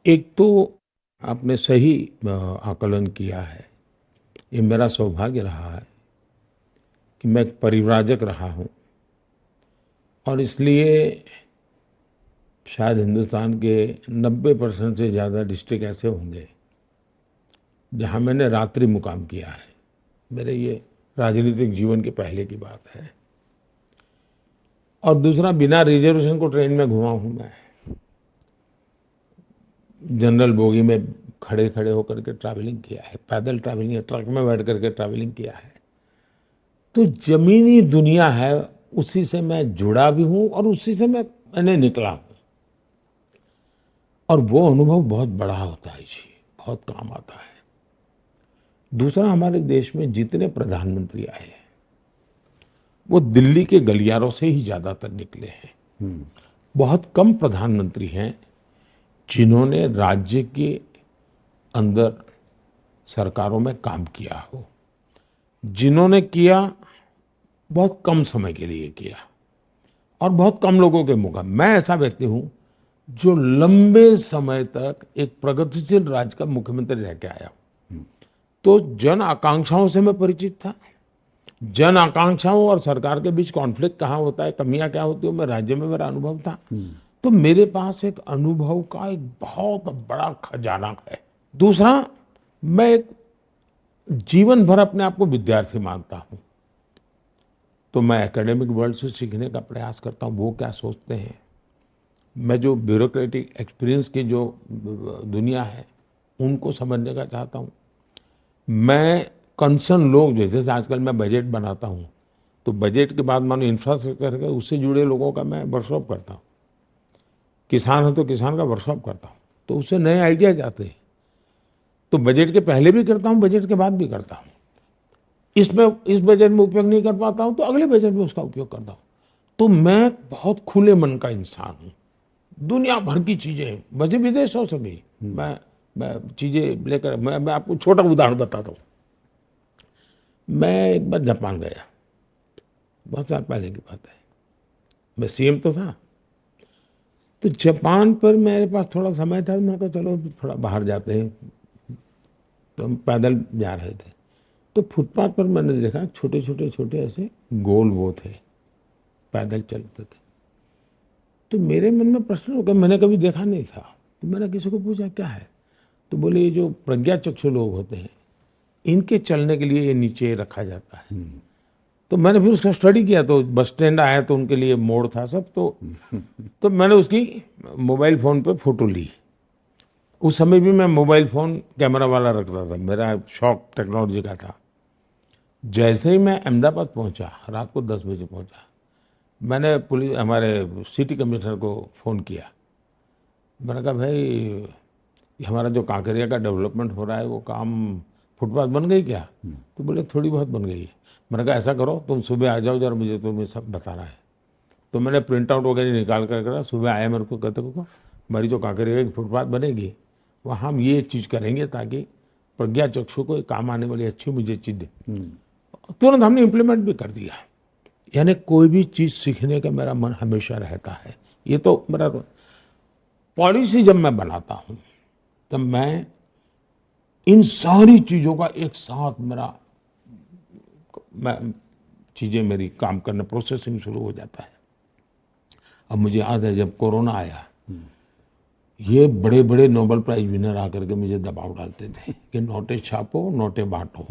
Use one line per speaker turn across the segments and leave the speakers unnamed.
एक तो आपने सही आकलन किया है। ये मेरा सौभाग्य रहा है कि मैं एक परिव्राजक रहा हूँ और इसलिए शायद हिंदुस्तान के 90% से ज़्यादा डिस्ट्रिक्ट ऐसे होंगे जहाँ मैंने रात्रि मुकाम किया है। मेरे ये राजनीतिक जीवन के पहले की बात है। और दूसरा, बिना रिजर्वेशन को ट्रेन में घुमा हूँ मैं। जनरल बोगी में खड़े खड़े होकर के ट्रैवलिंग किया है, पैदल ट्रैवलिंग, ट्रक में बैठ करके ट्रैवलिंग किया है। तो जमीनी दुनिया है, उसी से मैं जुड़ा भी हूं और उसी से मैंने निकला हूं। और वो अनुभव बहुत बड़ा होता है जी, बहुत काम आता है। दूसरा, हमारे देश में जितने प्रधानमंत्री आए हैं वो दिल्ली के गलियारों से ही ज्यादातर निकले हैं। बहुत कम प्रधानमंत्री हैं जिन्होंने राज्य के अंदर सरकारों में काम किया हो। जिन्होंने किया, बहुत कम समय के लिए किया और बहुत कम लोगों के मौका। मैं ऐसा व्यक्ति हूं जो लंबे समय तक एक प्रगतिशील राज्य का मुख्यमंत्री रह के आया। तो जन आकांक्षाओं से मैं परिचित था। जन आकांक्षाओं और सरकार के बीच कॉन्फ्लिक्ट कहाँ होता है, कमियां क्या होती है, मैं राज्य में मेरा अनुभव था। तो मेरे पास एक अनुभव का एक बहुत बड़ा खजाना है। दूसरा, मैं एक जीवन भर अपने आप को विद्यार्थी मानता हूं। तो मैं एकेडमिक वर्ल्ड से सीखने का प्रयास करता हूं, वो क्या सोचते हैं। मैं जो ब्यूरोक्रेटिक एक्सपीरियंस की जो दुनिया है उनको समझने का चाहता हूं। मैं कंसर्न लोग जो, जैसे आजकल मैं बजट बनाता हूं, तो बजट के बाद मानो इंफ्रास्ट्रक्चर है, उससे जुड़े लोगों का मैं वर्कशॉप करता हूं। किसान है तो किसान का वर्कशॉप करता हूं, तो उससे नए आइडियाज आते हैं। तो बजट के पहले भी करता हूं, बजट के बाद भी करता हूं। इसमें इस बजट में उपयोग नहीं कर पाता हूं तो अगले बजट में उसका उपयोग करता हूं। तो मैं बहुत खुले मन का इंसान हूं। दुनिया भर की चीजें, मुझे विदेशों से भी मैं चीजें लेकर, मैं आपको छोटा उदाहरण बताता हूं। मैं एक बार जापान गया, बहुत साल पहले की बात है। मैं सीएम तो था। तो जापान पर मेरे पास थोड़ा समय था, मैंने कहा चलो थोड़ा बाहर जाते हैं। तो हम पैदल जा रहे थे, तो फुटपाथ पर मैंने देखा छोटे छोटे छोटे ऐसे गोल वो थे, पैदल चलते थे। तो मेरे मन में प्रश्न हो गया, मैंने कभी देखा नहीं था। तो मैंने किसी को पूछा क्या है, तो बोले ये जो प्रज्ञाचक्षु लोग होते हैं इनके चलने के लिए ये नीचे रखा जाता है। तो मैंने फिर उसका स्टडी किया, तो बस स्टैंड आया तो उनके लिए मोड़ था सब। तो मैंने उसकी मोबाइल फ़ोन पे फोटो ली। उस समय भी मैं मोबाइल फ़ोन कैमरा वाला रखता था, मेरा शौक टेक्नोलॉजी का था। जैसे ही मैं अहमदाबाद पहुंचा, रात को 10 बजे पहुंचा, मैंने पुलिस, हमारे सिटी कमिश्नर को फ़ोन किया। मैंने कहा भाई, ये हमारा जो कांकरिया का डेवलपमेंट हो रहा है वो काम, फुटपाथ बन गई क्या? तो बोले थोड़ी बहुत बन गई है। मैंने कहा ऐसा करो, तुम सुबह आ जाओ जरा, मुझे तुम्हें सब बताना है। तो मैंने प्रिंट आउट वगैरह निकाल कर करा, सुबह आया, मेरे को कहते को हमारी जो कांकरिया की फुटपाथ बनेगी वहाँ हम ये चीज़ करेंगे ताकि प्रज्ञा चक्षु को काम आने वाली अच्छी मुझे चीज़ दे। तुरंत हमने इम्प्लीमेंट भी कर दिया। यानी कोई भी चीज़ सीखने का मेरा मन हमेशा रहता है। ये तो मेरा पॉलिसी जब मैं बनाता हूँ तब मैं इन सारी चीज़ों का एक साथ मैं चीज़ें मेरी काम करने, प्रोसेसिंग शुरू हो जाता है। अब मुझे याद है जब कोरोना आया, ये बड़े बड़े नोबेल प्राइज विनर आकर के मुझे दबाव डालते थे कि नोटे छापो, नोटे बांटो।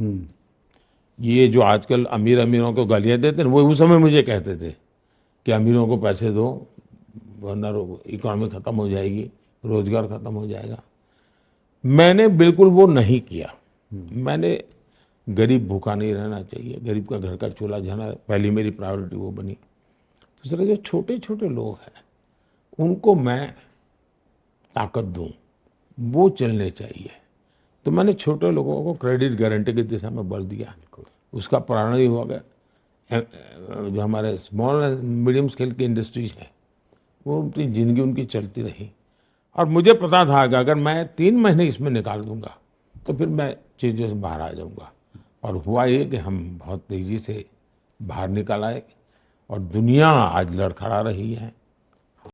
ये जो आजकल अमीर अमीरों को गालियाँ देते हैं, वो उस समय मुझे कहते थे कि अमीरों को पैसे दो वरना इकोनॉमी ख़त्म हो जाएगी, रोजगार ख़त्म हो जाएगा। मैंने बिल्कुल वो नहीं किया। मैंने गरीब भूखा नहीं रहना चाहिए, गरीब का घर का चूल्हा जलाना, पहली मेरी प्रायोरिटी वो बनी। दूसरे जो छोटे छोटे लोग हैं उनको मैं ताकत दूं, वो चलने चाहिए। तो मैंने छोटे लोगों को क्रेडिट गारंटी की दिशा में बल दिया। उसका प्रारंभ ही हो गया। जो हमारे स्मॉल एंड मीडियम स्केल की इंडस्ट्रीज हैं वो उनकी ज़िंदगी उनकी चलती रही। और मुझे पता था कि अगर मैं 3 महीने इसमें निकाल दूंगा तो फिर मैं चीज़ों से बाहर आ जाऊंगा। और हुआ ये कि हम बहुत तेज़ी से बाहर निकल आए और दुनिया आज लड़खड़ा रही है।